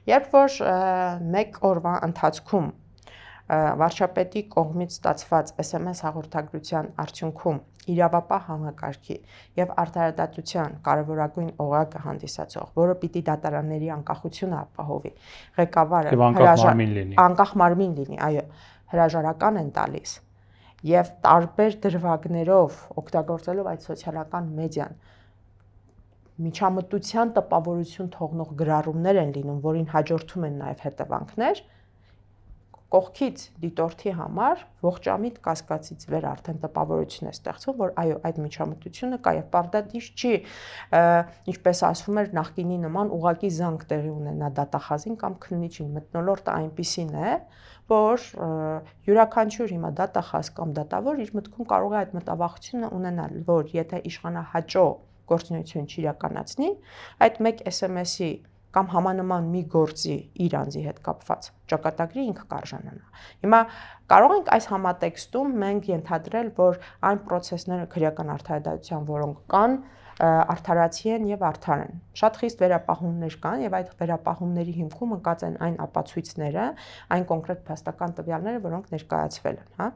Երբ որ մեկ օրվա ընթացքում վարչապետի կողմից ստացված SMS հաղորդագրության արդյունքում իրավապահ համակարգի եւ արդարադատության կարևորագույն օղակը հանդիսացող, որը պիտի դատարանների անկախությունը ապահովի, ղեկավարը անկախ մարմին լինի, այո, հրաժարական են տալիս եւ տարբեր դրվագներով օգտագործելով այդ սոցիալական մեդիան միջամտության տպավորություն թողնող գրառումներ են լինում, որին հաջորդում են նաեւ հետևանքներ, կողքից դիտորդի համար ողջամիտ կասկածից վեր արդեն տպավորություն է ստեղծվում, որ այո, այդ միջամտությունը կա եւ պարտադիր չի, ինչպես ասվում էր նախկինի նման ուղակի զանգ տեղի ունենա դատախազին կամ քննիչին, մթնոլորտը այնպիսին է, որ յուրաքանչյուր հիմա դատախազ կամ դատավոր իր մտքում կարող է այդ մտավախությունը ունենալ, որ եթե իշխանահաճո գործունեություն չիրականացնի, այդ մեկ SMS-ի կամ համանման մի գործի իր անձի հետ կապված ճակատագրի ինքը կարժանանա։ Հիմա կարող ենք այս համատեքստում մենք ենթադրել, որ այն process-ները քրեական արդարադատության, որոնք կան, արդարացի են եւ արդար են։ Շատ խիստ վերապահումներ կան եւ այդ վերապահումների հիմքում ընկած են այն ապացույցները, այն կոնկրետ փաստական տվյալները, որոնք ներկայացվել են, հա։